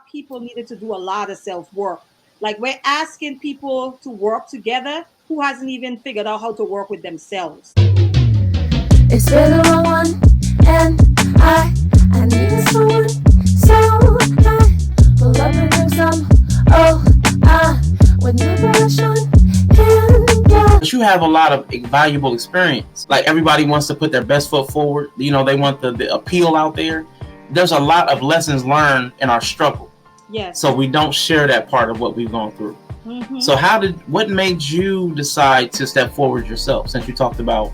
our people needed to do a lot of self-work. Like we're asking people to work together who hasn't even figured out how to work with themselves. It's been a long one, and I need someone so I pull up and drink some. Oh, with no brush on, and yeah. You have a lot of valuable experience. Like everybody wants to put their best foot forward. You know, they want the appeal out there. There's a lot of lessons learned in our struggle. Yes. So we don't share that part of what we've gone through. Mm-hmm. So what made you decide to step forward yourself, since you talked about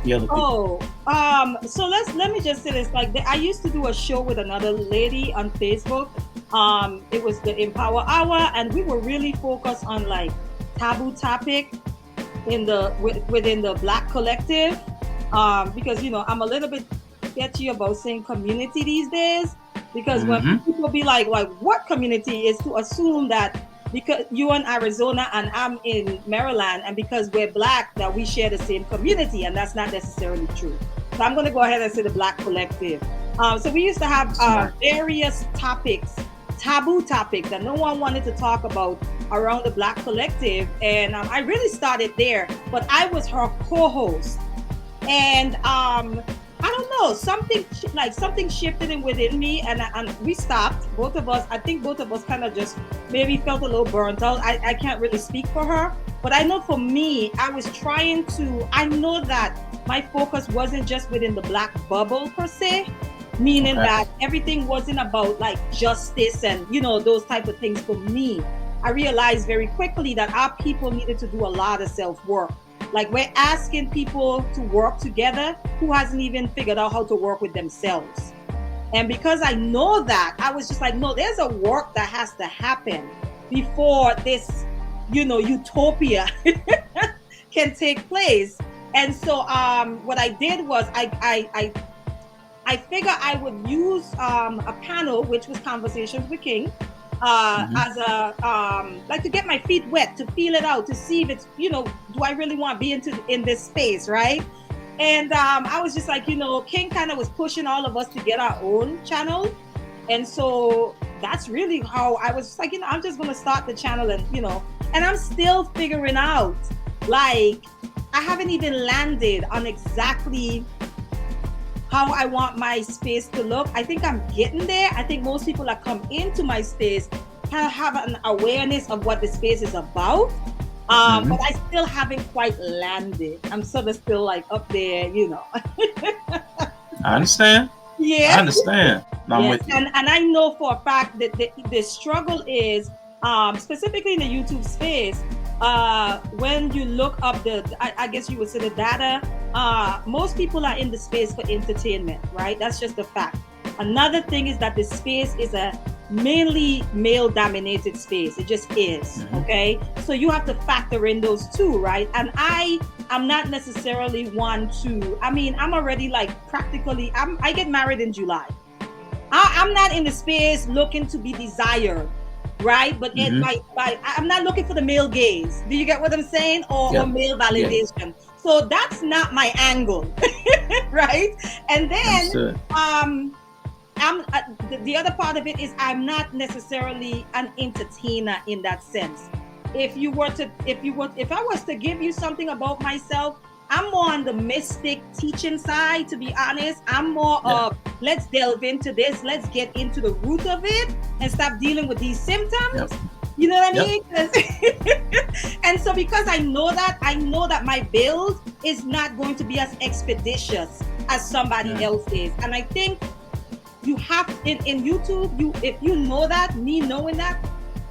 the other people? So let me just say this. Like I used to do a show with another lady on Facebook. It was the Empower Hour, and we were really focused on like taboo topic within the Black collective. Because you know I'm a little bit sketchy about saying community these days, because when people be like what community, is to assume that because you're in Arizona and I'm in Maryland, and because we're Black that we share the same community, and that's not necessarily true. So I'm going to go ahead and say the Black collective. So we used to have various topics, taboo topics that no one wanted to talk about around the Black collective, and I really started there, but I was her co-host, and I don't know, something shifted in within me, and we stopped. Both of us, I think both of us kind of just maybe felt a little burnt out. I can't really speak for her, but I know for me, I know that my focus wasn't just within the Black bubble per se, meaning that everything wasn't about like justice and, you know, those type of things. For me, I realized very quickly that our people needed to do a lot of self-work. Like we're asking people to work together who hasn't even figured out how to work with themselves. And because I know that, I was just like, no, there's a work that has to happen before this, you know, utopia can take place. And so what I did was I figured I would use a panel, which was Conversations with King, as a like to get my feet wet, to feel it out, to see if it's, you know, do I really want to be in this space, right? And I was just like, you know, King kind of was pushing all of us to get our own channel, and so that's really how I was just like, you know, I'm just gonna start the channel, and you know, and I'm still figuring out, like I haven't even landed on exactly how I want my space to look. I think I'm getting there. I think most people that come into my space kind of have an awareness of what the space is about. But I still haven't quite landed. I'm sort of still like up there, you know. I understand. Yeah. I understand. I'm with you. And I know for a fact that the struggle is, specifically in the YouTube space, when you look up I guess you would say the data, most people are in the space for entertainment, right? That's just a fact. Another thing is that the space is a mainly male-dominated space. It just is, okay? So you have to factor in those two, right? And I'm not necessarily one to, I mean, I'm already like practically, I get married in July. I'm not in the space looking to be desired, right? But I'm not looking for the male gaze. Do you get what I'm saying? Or male validation. Yeah. So that's not my angle, right? And then the other part of it is I'm not necessarily an entertainer in that sense. If I was to give you something about myself, I'm more on the mystic teaching side, to be honest. I'm more of, let's delve into this, let's get into the root of it and stop dealing with these symptoms. You know what I mean? And so because I know that my build is not going to be as expeditious as somebody else is. And I think you have in YouTube, if you know that, me knowing that,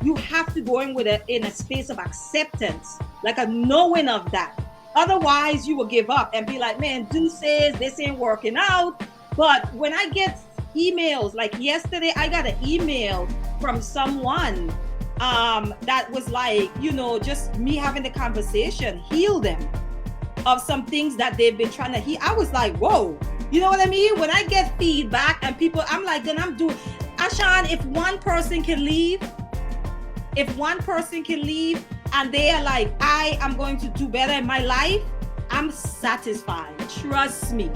you have to go in a space of acceptance, like a knowing of that. Otherwise, you will give up and be like, man, deuces, this ain't working out. But when I get emails, like yesterday, I got an email from someone that was like, you know, just me having the conversation, heal them of some things that they've been trying to heal. I was like, whoa, you know what I mean? When I get feedback and people, I'm like, then I'm doing, Ashan, if one person can leave and they are like, I am going to do better in my life, I'm satisfied. Trust me.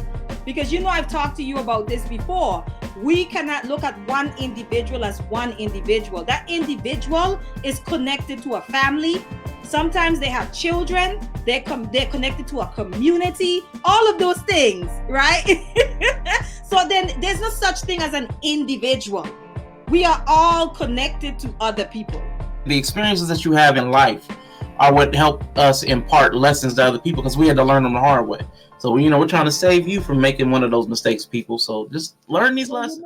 Because you know, I've talked to you about this before. We cannot look at one individual as one individual. That individual is connected to a family. Sometimes they have children. They're connected to a community. All of those things, right? So then there's no such thing as an individual. We are all connected to other people. The experiences that you have in life are what help us impart lessons to other people, because we had to learn them the hard way. So, we're trying to save you from making one of those mistakes, people. So just learn these lessons.